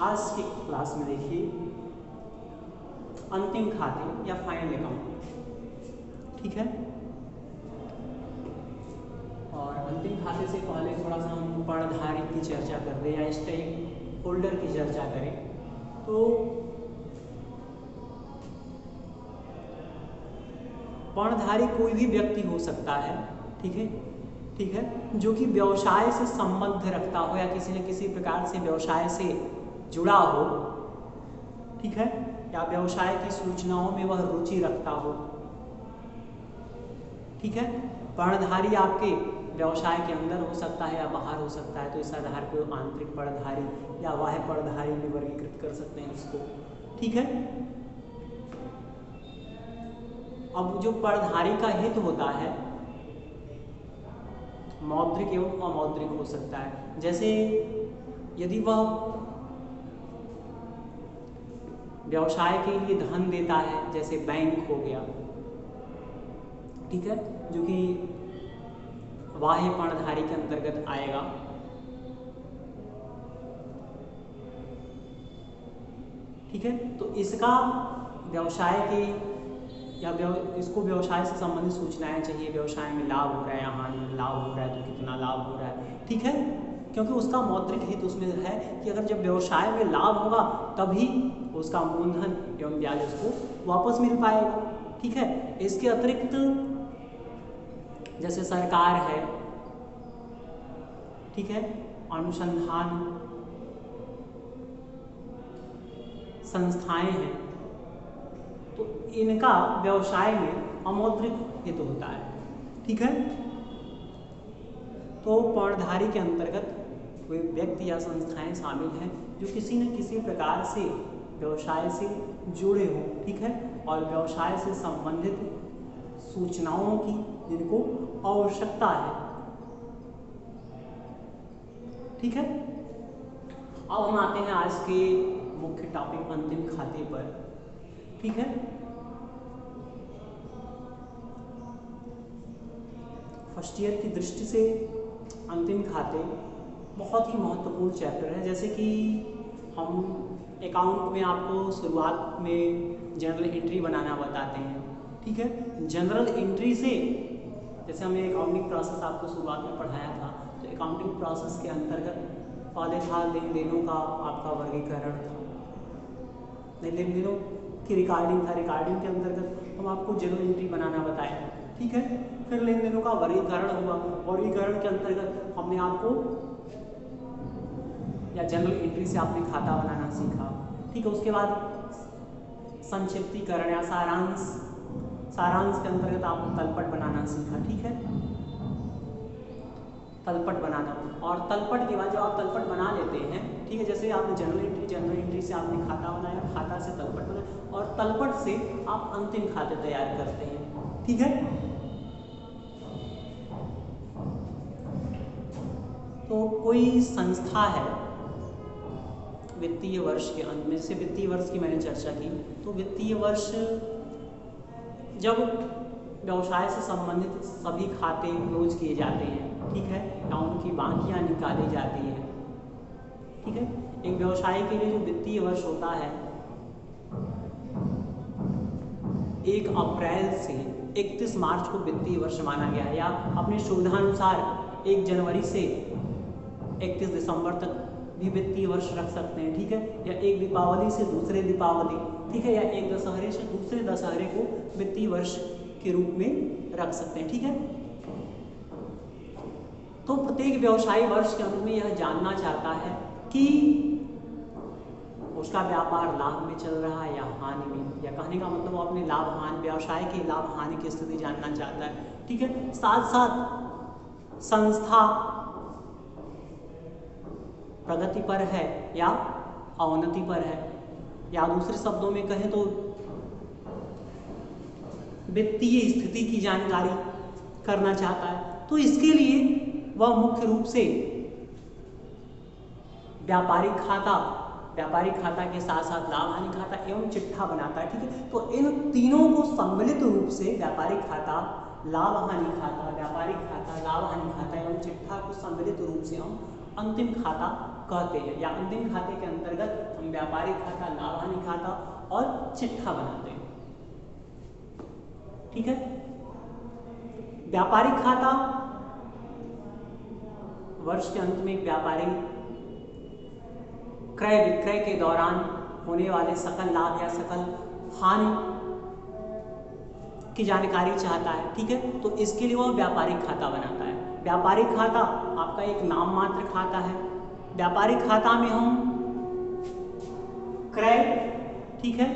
आज के क्लास में देखिए अंतिम खाते या फाइनल अकाउंट, ठीक है। और अंतिम खाते से पहले थोड़ा सा हम पणधारी की चर्चा कर दें या स्टेक होल्डर की चर्चा करें। तो पणधारी कोई भी व्यक्ति हो सकता है, ठीक है, ठीक है, जो कि व्यवसाय से संबंध रखता हो या किसी न किसी प्रकार से व्यवसाय से जुड़ा हो, ठीक है, या व्यवसाय की सूचनाओं में वह रुचि रखता हो, ठीक है। पणधारी आपके व्यवसाय के अंदर हो सकता है या बाहर हो सकता है, तो इस आधार पर आंतरिक पणधारी या बाह्य पणधारी में वर्गीकृत कर सकते हैं उसको, ठीक है। अब जो पणधारी का हित होता है मौद्रिक एवं अमौद्रिक हो सकता है। जैसे यदि वह व्यवसाय के लिए धन देता है, जैसे बैंक हो गया, ठीक है, जो कि बाह्य पणधारी के अंतर्गत आएगा, ठीक है। तो इसका व्यवसाय के या इसको व्यवसाय से संबंधित सूचनाएं चाहिए, व्यवसाय में लाभ हो रहा है या हानि, लाभ हो रहा है तो कितना लाभ हो रहा है, ठीक है, क्योंकि उसका मौद्रिक हित उसमें है कि अगर जब व्यवसाय में लाभ होगा तभी उसका मूलधन एवं ब्याज उसको वापस मिल पाएगा, ठीक है। इसके अतिरिक्त जैसे सरकार है, ठीक है, अनुसंधान संस्थाएं हैं, तो इनका व्यवसाय में अमौद्रिक हित होता है, ठीक है। तो पणधारी के अंतर्गत कोई व्यक्ति या संस्थाएं शामिल हैं जो किसी न किसी प्रकार से व्यवसाय से जुड़े हों, ठीक है, और व्यवसाय से संबंधित सूचनाओं की जिनको आवश्यकता है, ठीक है। अब हम आते हैं आज के मुख्य टॉपिक अंतिम खाते पर, ठीक है। फर्स्ट ईयर की दृष्टि से अंतिम खाते बहुत ही महत्वपूर्ण चैप्टर है। जैसे कि हम अकाउंट में आपको शुरुआत में जनरल एंट्री बनाना बताते हैं, ठीक है। जनरल एंट्री से जैसे हमने अकाउंटिंग प्रोसेस आपको शुरुआत में पढ़ाया था, तो अकाउंटिंग प्रोसेस के अंतर्गत पहले था लेन देनों का आपका वर्गीकरण था, लेन देनों की रिकॉर्डिंग था, रिकॉर्डिंग के अंतर्गत हम आपको जनरल एंट्री बनाना बताया, ठीक है। फिर लेन देनों का वर्गीकरण हुआ, वर्गीकरण के अंतर्गत हमने आपको या जनरल एंट्री से आपने खाता बनाना सीखा, ठीक है। उसके बाद संक्षिप्तीकरण या सारांश के अंतर्गत आपने तलपट बनाना सीखा, ठीक है, तलपट बनाना। और तलपट के बाद जब आप तलपट बना लेते हैं, ठीक है, जैसे आपने जनरल एंट्री से आपने खाता बनाया, खाता से तलपट बनाया और तलपट से आप अंतिम खाते तैयार करते हैं, ठीक है। तो कोई संस्था है वित्तीय वर्ष के अंत में, जैसे वित्तीय वर्ष की मैंने चर्चा की, तो वित्तीय वर्ष जब व्यवसाय से संबंधित सभी खाते क्लोज किए जाते हैं, ठीक है, या उनकी बाकियां निकाली जाती है, ठीक है। एक व्यवसाय के लिए जो वित्तीय वर्ष होता है 1 अप्रैल से 31 मार्च को वित्तीय वर्ष माना गया है, या अपनी सुविधानुसार 1 जनवरी से 31 दिसंबर तक भी वित्तीय वर्ष रख सकते हैं, ठीक है, या एक दीपावली से दूसरे दीपावली, ठीक है, या एक दशहरे से दूसरे दशहरे को वित्तीय वर्ष के रूप में रख सकते हैं, ठीक है। तो प्रत्येक व्यवसायी वर्ष के अंत में यह जानना चाहता है कि उसका व्यापार लाभ में चल रहा है या हानि में, या कहने का मतलब वो अपने लाभ हानि, व्यवसाय के लाभ हानि की स्थिति जानना चाहता है, ठीक है। साथ साथ संस्था प्रगति पर है या अवनति पर है, या दूसरे शब्दों में कहें तो वित्तीय स्थिति की जानकारी करना चाहता है। तो इसके लिए वह मुख्य रूप से व्यापारिक खाता के साथ साथ लाभ हानि खाता एवं चिट्ठा बनाता है, ठीक है। तो इन तीनों को सम्मिलित रूप से व्यापारिक खाता, लाभ हानि खाता, व्यापारिक खाता, लाभ हानि खाता एवं चिट्ठा को सम्मिलित रूप से हम अंतिम खाता कहते हैं, या अंतिम खाते के अंतर्गत हम व्यापारिक खाता, लाभ हानि खाता और चिट्ठा बनाते हैं। ठीक है, व्यापारिक खाता वर्ष के अंत में व्यापारिक क्रय विक्रय के दौरान होने वाले सकल लाभ या सकल हानि की जानकारी चाहता है। ठीक है, तो इसके लिए वह व्यापारिक खाता बनाता है। व्यापारिक खाता आपका एक नाम मात्र खाता है। व्यापारिक खाता में हम क्रय, ठीक है,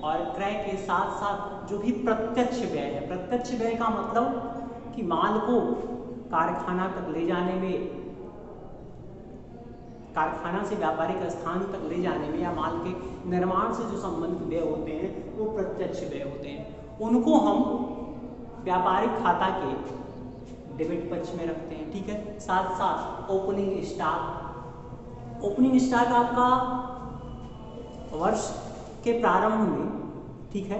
और क्रय के साथ साथ जो भी प्रत्यक्ष व्यय है, प्रत्यक्ष व्यय का मतलब कि माल को कारखाना तक ले जाने में, कारखाना से व्यापारिक स्थान तक ले जाने में या माल के निर्माण से जो संबंधित व्यय होते हैं वो प्रत्यक्ष व्यय होते हैं। उनको हम व्यापारिक खाता के डेबिट पक्ष में रखते हैं। ठीक है, साथ साथ ओपनिंग स्टॉक, ओपनिंग स्टॉक आपका वर्ष के प्रारंभ में, ठीक है,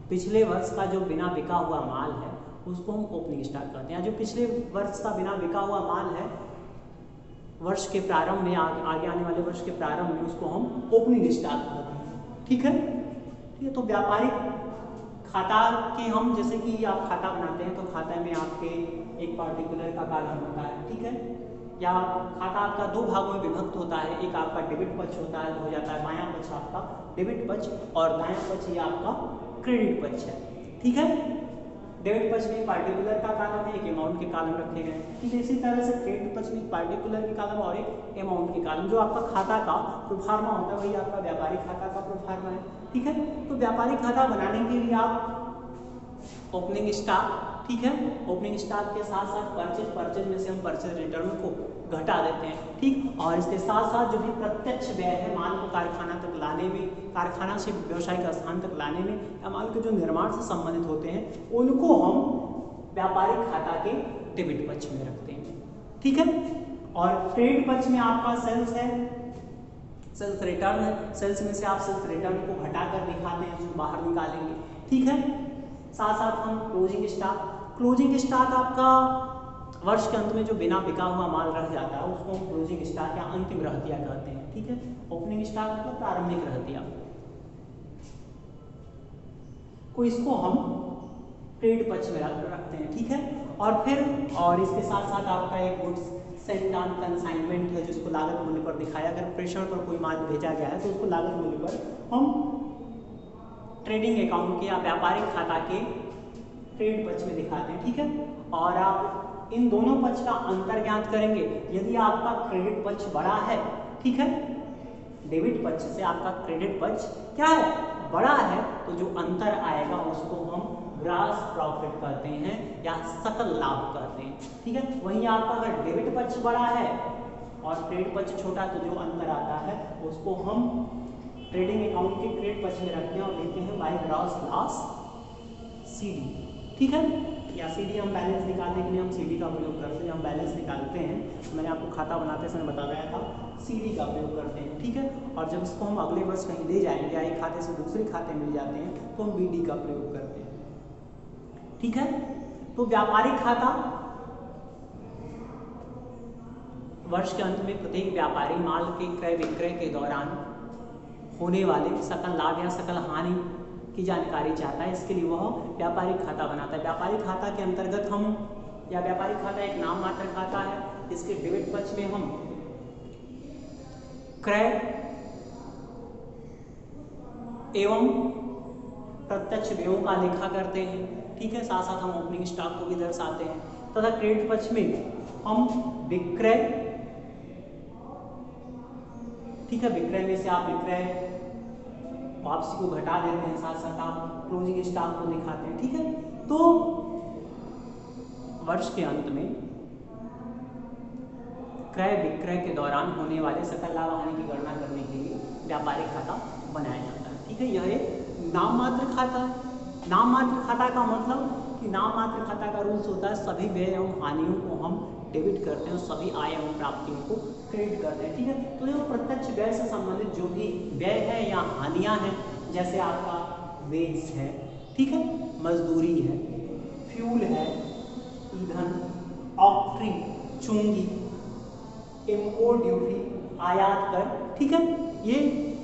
पिछले वर्ष का जो बिना बिका हुआ माल है उसको हम ओपनिंग स्टॉक कहते हैं। जो पिछले वर्ष का बिना बिका हुआ माल है वर्ष के प्रारंभ में, आगे आने वाले वर्ष के प्रारंभ में उसको हम ओपनिंग स्टॉक कहते हैं। ठीक है, ठीक है, तो व्यापारिक खाता के हम, जैसे कि आप खाता बनाते हैं तो खाता में आपके एक पार्टिकुलर का कॉलम होता है। ठीक है, या खाता आपका दो भागों में विभक्त होता है, एक आपका डेबिट पक्ष होता है, हो जाता है बायां पक्ष आपका डेबिट पक्ष और दायां पक्ष ये आपका क्रेडिट पक्ष है। ठीक है, डेबिट पक्ष में पार्टिकुलर का कॉलम है, एक अमाउंट के कॉलम रखे गए हैं। ठीक है, इसी तरह से क्रेडिट पक्ष में पार्टिकुलर के कॉलम और एक अमाउंट के कॉलम। जो आपका खाता का प्रोफार्मा होता है वही आपका व्यापारिक खाता का प्रोफार्मा है। ठीक है, तो व्यापारिक खाता बनाने के लिए आप ओपनिंग स्टॉक, ठीक है, ओपनिंग स्टॉक के साथ साथ परचेज में से हम परचेज रिटर्न को घटा देते हैं। ठीक, और इसके साथ साथ जो भी प्रत्यक्ष व्यय है माल को कारखाना तक लाने में, कारखाना से व्यवसायिक स्थान तक लाने में या माल के जो निर्माण से संबंधित होते हैं उनको हम व्यापारिक खाता के डेबिट पक्ष में रखते हैं। ठीक है, और क्रेडिट पक्ष में आपका सेल्स है, सेल्स रिटर्न है। सेल्स में से आप सेल्स रिटर्न को घटाकर दिखाते हैं, उसको बाहर निकालेंगे। ठीक है, साथ साथ हम क्लोजिंग स्टॉक, क्लोजिंग स्टॉक आपका वर्ष के अंत में जो बिना बिका हुआ माल रह जाता है उसको हम क्लोजिंग स्टॉक या अंतिम रहतिया कहते हैं। ठीक है, ओपनिंग स्टॉक मतलब प्रारंभिक रहतिया को, इसको हम क्रेडिट पक्ष में रखते हैं। ठीक है, और फिर और इसके साथ साथ आपका एक गुड्स सेंट ऑन कंसाइनमेंट है, जिसको लागत मूल्य पर दिखाया, अगर प्रेषण पर कोई माल भेजा गया है तो उसको लागत मूल्य पर हम ट्रेडिंग अकाउंट के या व्यापारिक खाता के क्रेडिट पक्ष में दिखाते हैं। ठीक है, और आप इन दोनों पक्ष का अंतर ज्ञात करेंगे। यदि आपका क्रेडिट पक्ष बड़ा है, ठीक है, डेबिट पक्ष से आपका क्रेडिट पक्ष क्या है, बड़ा है, तो जो अंतर आएगा उसको हम ग्रॉस प्रॉफिट कहते हैं या सकल लाभ कहते हैं। ठीक है, वहीं आपका अगर डेबिट पक्ष बड़ा है और क्रेडिट पक्ष छोटा, तो जो अंतर आता है उसको हम ट्रेडिंग अकाउंट के क्रेडिट पक्ष में रखते हैं और लिखते हैं बाय ग्रॉस लॉस सीडी। ठीक है, या सीडी हम बैलेंस निकालने के लिए हम सीडी का प्रयोग करते हैं। हम बैलेंस निकालते हैं, मैंने आपको खाता बनाते समय बताया था, सीडी का प्रयोग करते हैं। ठीक है, और जब इसको हम अगले वर्ष कहीं ले जाएंगे या एक खाते से दूसरे खाते मिल जाते हैं तो हम बीडी का प्रयोग करते हैं। ठीक है, तो व्यापारिक खाता वर्ष के अंत में प्रत्येक व्यापारी माल के क्रय विक्रय के दौरान होने वाले सकल लाभ या सकल हानि की जानकारी चाहता है। इसके लिए वह व्यापारिक खाता बनाता है। व्यापारिक खाता के अंतर्गत हम, या व्यापारिक खाता एक नाम मात्र खाता है, इसके डेबिट पक्ष में हम क्रय एवं प्रत्यक्ष व्ययों का लेखा करते हैं। ठीक है, साथ साथ हम ओपनिंग स्टॉक को भी दर्शाते हैं, तथा क्रेडिट पक्ष में हम विक्रय, ठीक है, विक्रय में से आप विक्रय वापसी को घटा देते हैं, साथ साथ आप क्लोजिंग स्टॉक को दिखाते हैं। ठीक है, तो वर्ष के अंत में क्रय विक्रय के दौरान होने वाले सकल लाभ हानि की गणना करने के लिए व्यापारिक खाता बनाया जाता है। ठीक है, यह एक नाम मात्र खाता है। नाम मात्र खाता का मतलब कि नाम मात्र खाता का रूल्स होता है सभी व्यय एवं हानियों को हम डेबिट करते हैं और सभी आय एवं प्राप्तियों को क्रेडिट करते हैं। ठीक है, तो जो प्रत्यक्ष व्यय से संबंधित जो भी व्यय है या हानियां हैं, जैसे आपका वेज है, ठीक है, मजदूरी है, फ्यूल है, ईंधन, ऑक्ट्री, चूंगी, इम्पोर्ट ड्यूटी आयात कर, ठीक है, ये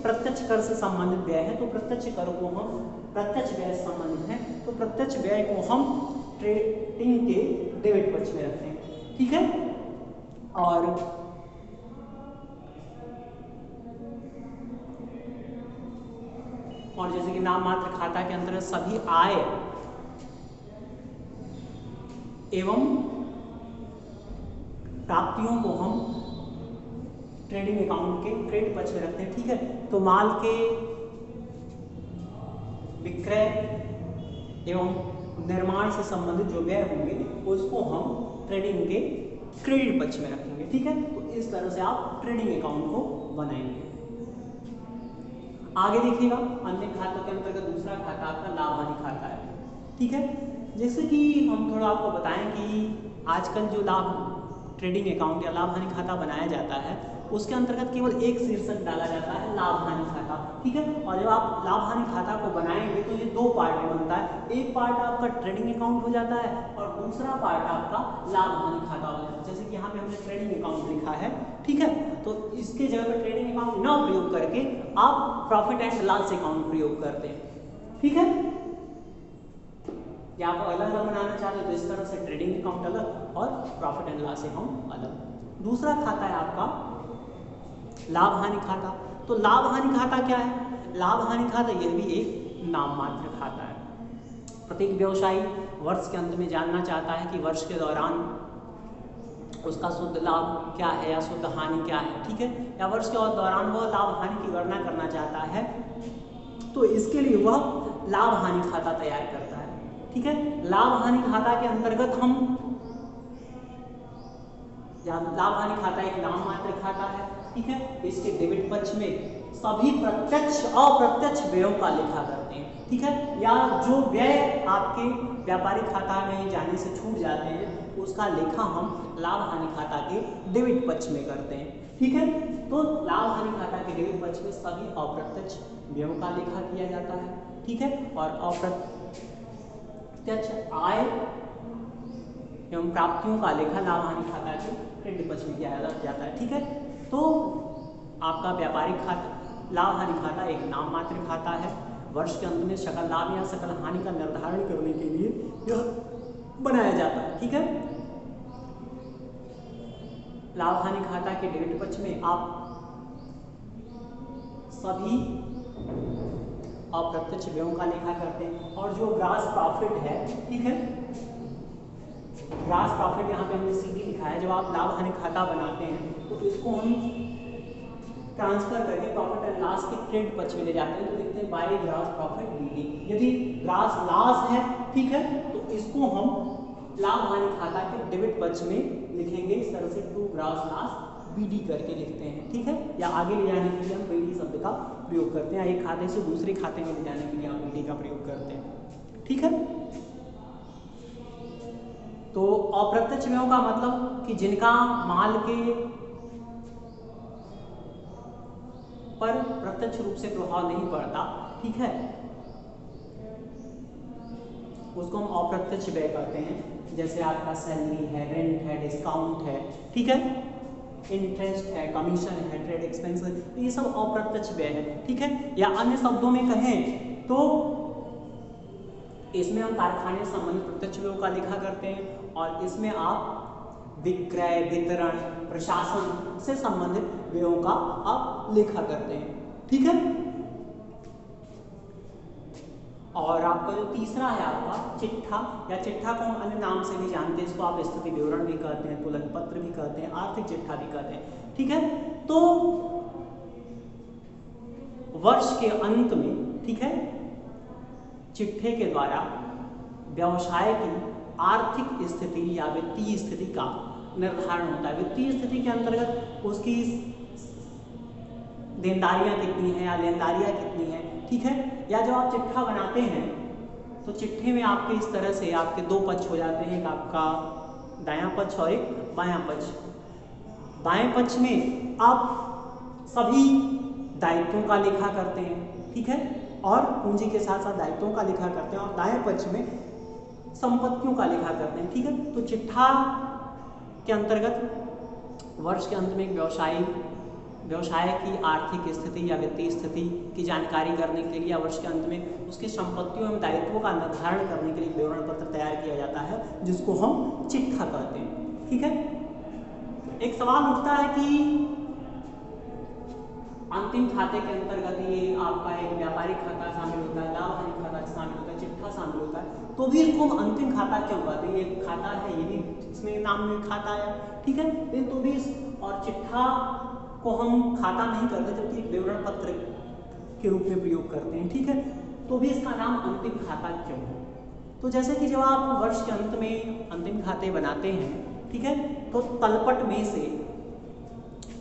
प्रत्यक्ष कर से संबंधित व्यय है। तो प्रत्यक्ष कर को हम प्रत्यक्ष व्यय से संबंधित है, तो प्रत्यक्ष व्यय को हम ट्रेडिंग के डेबिट पक्ष में रखते हैं, ठीक है। और जैसे कि नाम मात्र खाता के अंतर्गत सभी आय एवं प्राप्तियों को हम ट्रेडिंग अकाउंट के क्रेडिट पक्ष में रखते हैं, ठीक है। तो माल के विक्रय एवं निर्माण से संबंधित जो व्यय होंगे उसको हम ट्रेडिंग के क्रेडिट पक्ष में रखेंगे, ठीक है। तो इस तरह से आप ट्रेडिंग अकाउंट को बनाएंगे। आगे देखिएगा, अन्य खातों के अंतर्गत दूसरा खाता आपका लाभ हानि खाता है, ठीक है। जैसे कि हम थोड़ा आपको बताएं कि आजकल जो ट्रेडिंग अकाउंट या लाभ हानि खाता बनाया जाता है उसके अंतर्गत केवल एक शीर्षक डाला जाता है, लाभ हानि खाता, ठीक है। और जब आप लाभ हानि खाता को बनाएंगे तो ये दो पार्ट में बनता है, एक पार्ट आपका ट्रेडिंग अकाउंट हो जाता है और दूसरा पार्ट आपका लाभ हानि खाता हो जाता है। जैसे कि यहाँ पे हमने ट्रेडिंग अकाउंट लिखा है, ठीक है। तो इसके जगह पर ट्रेडिंग अकाउंट न प्रयोग करके आप प्रॉफिट एंड लॉस अकाउंट प्रयोग करते हैं, ठीक है। या आप अलग अलग बनाना चाहते हो तो इस तरह से ट्रेडिंग अकाउंट अलग और प्रॉफिट एंड लॉस अकाउंट अलग। दूसरा खाता है आपका लाभ हानि खाता। तो लाभ हानि खाता क्या है? लाभ हानि खाता यह भी एक नाम मात्र खाता है। प्रत्येक व्यवसायी वर्ष के अंत में जानना चाहता है कि वर्ष के दौरान उसका शुद्ध लाभ क्या है या शुद्ध हानि क्या है, ठीक है। या वर्ष के दौरान वह लाभ हानि की गणना करना चाहता है तो इसके लिए वह लाभ हानि खाता तैयार करता है, ठीक है। लाभ हानि खाता के अंतर्गत हम लाभ हानि खाता एक नाम मात्र खाता है, ठीक है। इसके डेबिट पक्ष में सभी प्रत्यक्ष अप्रत्यक्ष व्ययों का लेखा करते हैं, ठीक है। या जो व्यय आपके व्यापारिक खाता में जाने से छूट जाते हैं उसका लेखा हम लाभ हानि खाता के डेबिट पक्ष में करते हैं, ठीक है। तो लाभ हानि खाता के डेबिट पक्ष में सभी अप्रत्यक्ष व्ययों का लेखा किया जाता है, ठीक है। और अप्रत्यक्ष आय एवं प्राप्तियों का लेखा लाभ हानि खाता के क्रेडिट पक्ष में किया जाता है, ठीक है। तो आपका व्यापारिक खाता लाभ हानि खाता एक नाम मात्र खाता है। वर्ष के अंत में सकल लाभ या सकल हानि का निर्धारण करने के लिए यह बनाया जाता है, ठीक है। लाभ हानि खाता के डेबिट पक्ष में आप सभी अप्रत्यक्ष व्ययों का लेखा करते हैं। और जो ग्रास प्रॉफिट है, ठीक है, ग्रास प्रॉफिट यहाँ पे हमने सीधी लिखा है। जब आप लाभ हानि खाता बनाते हैं तो इसको हम ट्रांसफर करके प्रॉफिट एंड लॉस के क्रेडिट पक्ष में ले जाते हैं, तो लिखते हैं बाय ग्रास प्रॉफिट बीडी। यदि ग्रास लॉस है, ठीक है, तो इसको हम लाभ हानि खाता के डेबिट पक्ष में लिखेंगे इस तरह से, टू ग्रास लॉस बीडी करके लिखते हैं, ठीक है। या आगे ले जाने के लिए हम बीडी शब्द का प्रयोग करते हैं, एक खाते से दूसरे खाते में ले जाने के लिए हम बीडी का प्रयोग करते हैं, ठीक है। तो अप्रत्यक्ष व्ययों का मतलब कि जिनका माल के पर प्रत्यक्ष रूप से प्रभाव नहीं पड़ता, ठीक है, उसको हम अप्रत्यक्ष व्यय कहते हैं। जैसे आपका सैलरी है, रेंट है, डिस्काउंट है, ठीक है, इंटरेस्ट है, कमीशन है, ट्रेड एक्सपेंस है, तो ये सब अप्रत्यक्ष व्यय है, ठीक है। या अन्य शब्दों में कहें तो इसमें हम कारखाने से संबंधित प्रत्यक्ष व्ययों का लेखा करते हैं और इसमें आप विक्रय, वितरण, प्रशासन से संबंधित व्ययों का आप लेखा करते हैं, ठीक है। और आपका जो तीसरा है आपका चिट्ठा, या चिट्ठा को हम अन्य नाम से भी जानते हैं, इसको आप स्थिति विवरण भी कहते हैं, तुलन पत्र भी कहते हैं, आर्थिक चिट्ठा भी कहते हैं, ठीक है। तो वर्ष के अंत में, ठीक है, चिट्ठे के द्वारा व्यवसाय की आर्थिक स्थिति या वित्तीय स्थिति का निर्धारण होता है। वित्तीय स्थिति के अंतर्गत उसकी देनदारियां कितनी हैं या लेनदारियां कितनी हैं, ठीक है। या जब आप चिट्ठा बनाते हैं तो चिट्ठे में आपके इस तरह से आपके दो पक्ष हो जाते हैं, एक आपका दायां पक्ष और एक बायां पक्ष। बाएं पक्ष में आप सभी दायित्वों का लेखा करते हैं, ठीक है, और पूंजी के साथ साथ दायित्वों का लेखा करते हैं, और दाएं पक्ष में संपत्तियों का लेखा करते हैं, ठीक है। तो चिट्ठा के अंतर्गत वर्ष के अंत में एक व्यवसायी व्यवसाय की आर्थिक स्थिति या वित्तीय स्थिति की जानकारी करने के लिए या वर्ष के अंत में उसकी संपत्तियों एवं दायित्वों का निर्धारण करने के लिए विवरण पत्र तैयार किया जाता है, जिसको हम चिट्ठा कहते हैं। ठीक है, एक सवाल उठता है कि अंतिम खाते के अंतर्गत ये आपका एक व्यापारिक खाता शामिल होता है, लाभ हानि खाता शामिल होता है, चिट्ठा शामिल होता है, तो भी इसको हम अंतिम खाता क्यों कहते हैं? ये खाता है, ये भी इसमें नाम में खाता है, ठीक है, तो भी और चिट्ठा को हम खाता नहीं करते जबकि विवरण पत्र के रूप में प्रयोग करते हैं। ठीक है, तो भी इसका नाम अंतिम खाता क्यों है? तो जैसे कि जब आप वर्ष के अंत में अंतिम खाते बनाते हैं, ठीक है, तो तलपट में से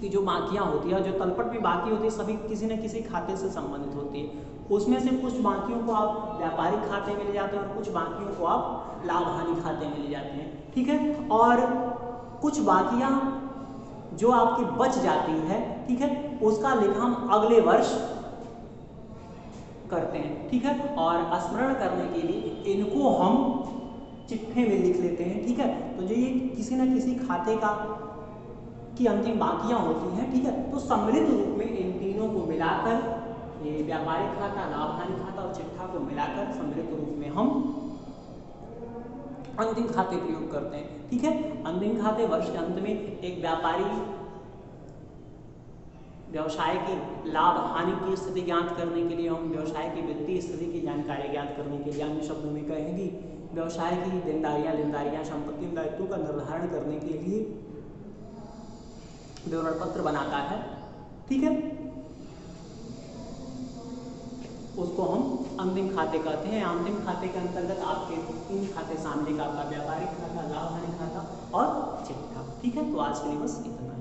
की जो बाकियां होती है, जो तलपट में बाकी होती है, सभी किसी न किसी खाते से संबंधित होती है। उसमें से कुछ बाकियों को आप व्यापारिक खाते में ले जाते हैं और कुछ बाकियों को आप लाभ हानि खाते में ले जाते हैं। ठीक है, और कुछ बाकियां जो आपकी बच जाती है, ठीक है, उसका लेखा हम अगले वर्ष करते हैं। ठीक है, और स्मरण करने के लिए इनको हम चिट्ठे में लिख लेते हैं। ठीक है, तो जो ये किसी न किसी खाते का की अंतिम बाकियां होती हैं, ठीक है, तो सम्मिलित रूप में इन तीनों को मिलाकर, ये व्यापारिक खाता, लाभ हानि खाता और चिट्ठा को मिलाकर सम्मिलित रूप में हम अंतिम खाते प्रयोग करते हैं। ठीक है, अंतिम खाते वर्ष के अंत में एक व्यापारी व्यवसाय की लाभ हानि की स्थिति ज्ञात करने के लिए, हम व्यवसाय की वित्तीय स्थिति की जानकारी ज्ञात करने के लिए, अन्य शब्दों में कहेंगे व्यवसाय की देनदारियां संपत्ति दायित्वों का निर्धारण करने के लिए विवरण पत्र बनाता है। ठीक है, उसको हम अंतिम खाते कहते हैं। अंतिम खाते के अंतर्गत आपके 3 खाते शामिल, आपका व्यापारिक खाता, लाभ हानि खाता और चिट्ठा। ठीक है, तो आज के लिए बस इतना।